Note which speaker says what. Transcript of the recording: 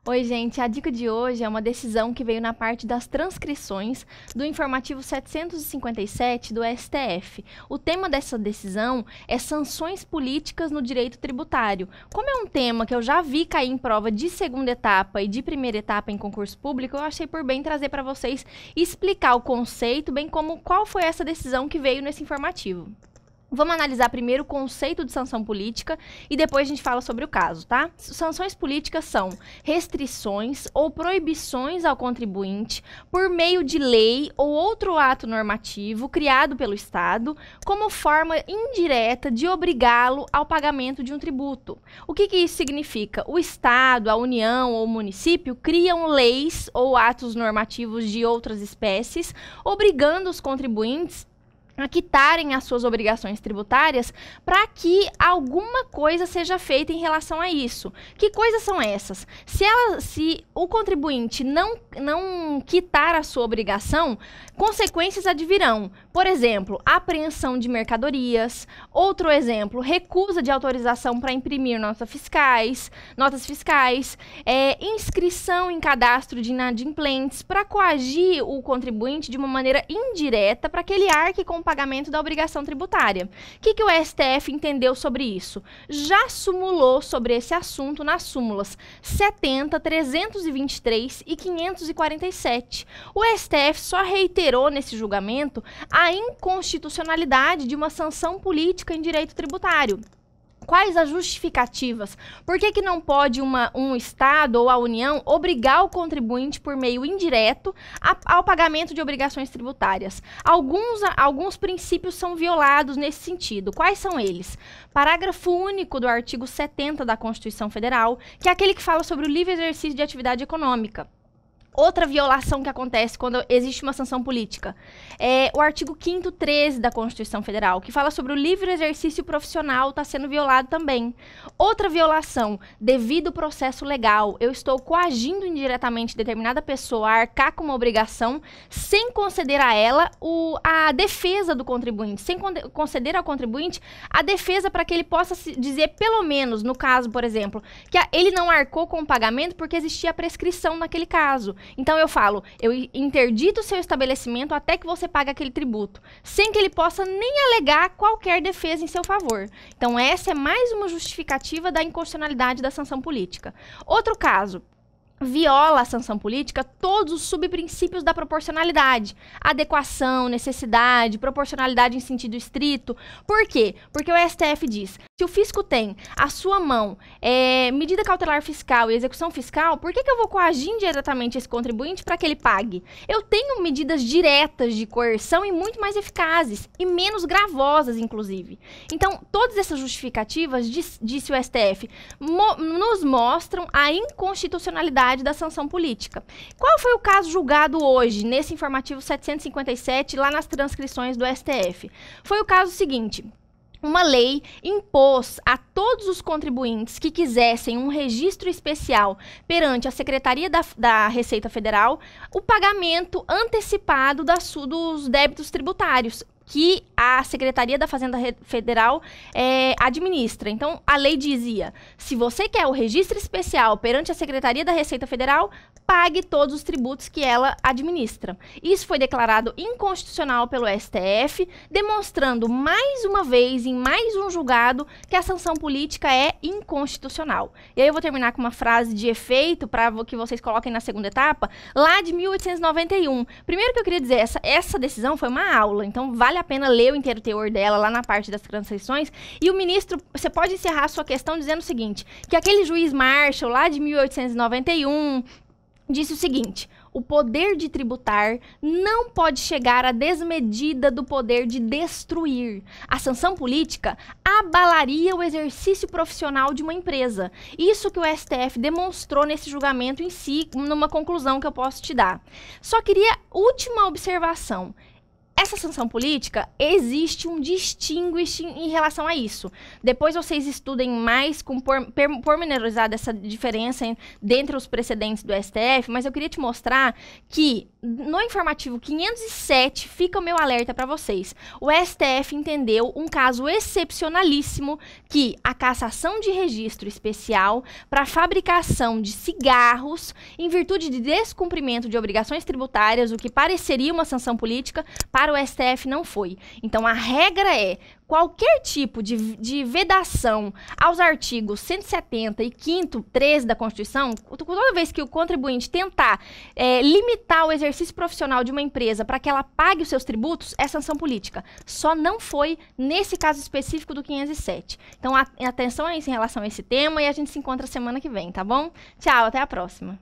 Speaker 1: Oi, gente. A dica de hoje é uma decisão que veio na parte das transcrições do informativo 757 do STF. O tema dessa decisão é sanções políticas no direito tributário. Como é um tema que eu já vi cair em prova de segunda etapa e de primeira etapa em concurso público, eu achei por bem trazer para vocês e explicar o conceito, bem como qual foi essa decisão que veio nesse informativo. Vamos analisar primeiro o conceito de sanção política e depois a gente fala sobre o caso, tá? Sanções políticas são restrições ou proibições ao contribuinte por meio de lei ou outro ato normativo criado pelo Estado como forma indireta de obrigá-lo ao pagamento de um tributo. O que isso significa? O Estado, a União ou o município criam leis ou atos normativos de outras espécies, obrigando os contribuintes a quitarem as suas obrigações tributárias para que alguma coisa seja feita em relação a isso. Que coisas são essas? Se o contribuinte não quitar a sua obrigação, consequências advirão. Por exemplo, apreensão de mercadorias. Outro exemplo, recusa de autorização para imprimir notas fiscais, inscrição em cadastro de inadimplentes, para coagir o contribuinte de uma maneira indireta para que ele arque com o pagamento da obrigação tributária. O que o STF entendeu sobre isso? Já sumulou sobre esse assunto nas súmulas 70, 323 e 547. O STF só reiterou nesse julgamento a inconstitucionalidade de uma sanção política em direito tributário. Quais as justificativas? Por que não pode um Estado ou a União obrigar o contribuinte por meio indireto ao pagamento de obrigações tributárias? Alguns princípios são violados nesse sentido. Quais são eles? Parágrafo único do artigo 70 da Constituição Federal, que é aquele que fala sobre o livre exercício de atividade econômica. Outra violação que acontece quando existe uma sanção política é o artigo 5º 13 da Constituição Federal, que fala sobre o livre exercício profissional, está sendo violado também. Outra violação, devido ao processo legal, eu estou coagindo indiretamente determinada pessoa a arcar com uma obrigação sem conceder a ela a defesa do contribuinte, sem conceder ao contribuinte a defesa para que ele possa dizer, pelo menos, no caso, por exemplo, que ele não arcou com o pagamento porque existia prescrição naquele caso. Então eu falo, eu interdito o seu estabelecimento até que você pague aquele tributo, sem que ele possa nem alegar qualquer defesa em seu favor. Então essa é mais uma justificativa da inconstitucionalidade da sanção política. Outro caso, viola a sanção política todos os subprincípios da proporcionalidade. Adequação, necessidade, proporcionalidade em sentido estrito. Por quê? Porque o STF diz, se o fisco tem a sua mão medida cautelar fiscal e execução fiscal, por que eu vou coagir indiretamente esse contribuinte para que ele pague? Eu tenho medidas diretas de coerção e muito mais eficazes e menos gravosas, inclusive. Então, todas essas justificativas, disse o STF, nos mostram a inconstitucionalidade da sanção política. Qual foi o caso julgado hoje, nesse informativo 757, lá nas transcrições do STF? Foi o caso seguinte. Uma lei impôs a todos os contribuintes que quisessem um registro especial perante a Secretaria da Receita Federal o pagamento antecipado dos débitos tributários que a Secretaria da Fazenda Federal administra. Então, a lei dizia, se você quer o registro especial perante a Secretaria da Receita Federal, pague todos os tributos que ela administra. Isso foi declarado inconstitucional pelo STF, demonstrando mais uma vez, em mais um julgado, que a sanção política é inconstitucional. E aí eu vou terminar com uma frase de efeito, para que vocês coloquem na segunda etapa, lá de 1891. Primeiro que eu queria dizer, essa decisão foi uma aula, então vale a pena ler o inteiro teor dela lá na parte das transcrições. E o ministro, você pode encerrar a sua questão dizendo o seguinte, que aquele juiz Marshall, lá de 1891, disse o seguinte, o poder de tributar não pode chegar à desmedida do poder de destruir. A sanção política abalaria o exercício profissional de uma empresa. Isso que o STF demonstrou nesse julgamento em si, numa conclusão que eu posso te dar. Só queria última observação. Essa sanção política, existe um distinguish em relação a isso. Depois vocês estudem mais com pormenorizada essa diferença dentre os precedentes do STF, mas eu queria te mostrar que no informativo 507 fica o meu alerta para vocês. O STF entendeu um caso excepcionalíssimo que a cassação de registro especial para fabricação de cigarros em virtude de descumprimento de obrigações tributárias, o que pareceria uma sanção política, para o STF não foi. Então a regra é: qualquer tipo de vedação aos artigos 170 e 5º, 13 da Constituição, toda vez que o contribuinte tentar limitar o exercício profissional de uma empresa para que ela pague os seus tributos, é sanção política. Só não foi nesse caso específico do 507. Então, atenção a isso em relação a esse tema e a gente se encontra semana que vem, tá bom? Tchau, até a próxima.